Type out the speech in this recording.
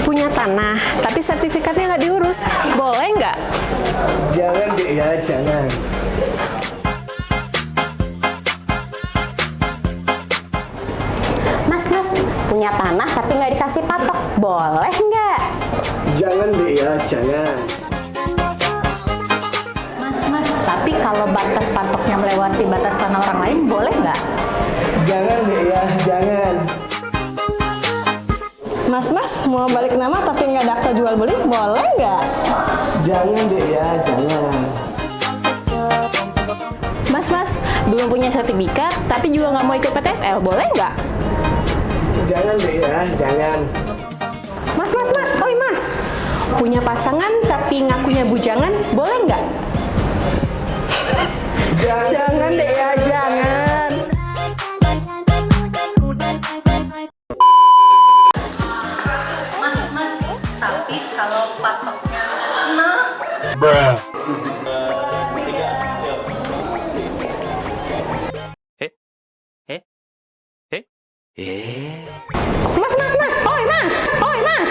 punya tanah, tapi sertifikatnya nggak diurus, boleh nggak? Jangan dek ya, jangan. Mas, punya tanah tapi nggak dikasih patok, boleh nggak? Jangan dek ya, jangan. Mas, tapi kalau batas patoknya melewati batas tanah orang lain, boleh nggak? Jangan dek ya, jangan. Mas, mau balik nama tapi nggak ada akta jual beli, boleh nggak? Jangan dek ya, jangan. Mas, belum punya sertifikat, tapi juga nggak mau ikut PTSL, boleh nggak? Jangan dek ya, jangan. Mas, oi mas, punya pasangan tapi ngakunya bujangan, boleh nggak? Jangan deh ya, jangan. Mas, tapi kalau patoknya Mas, oi mas.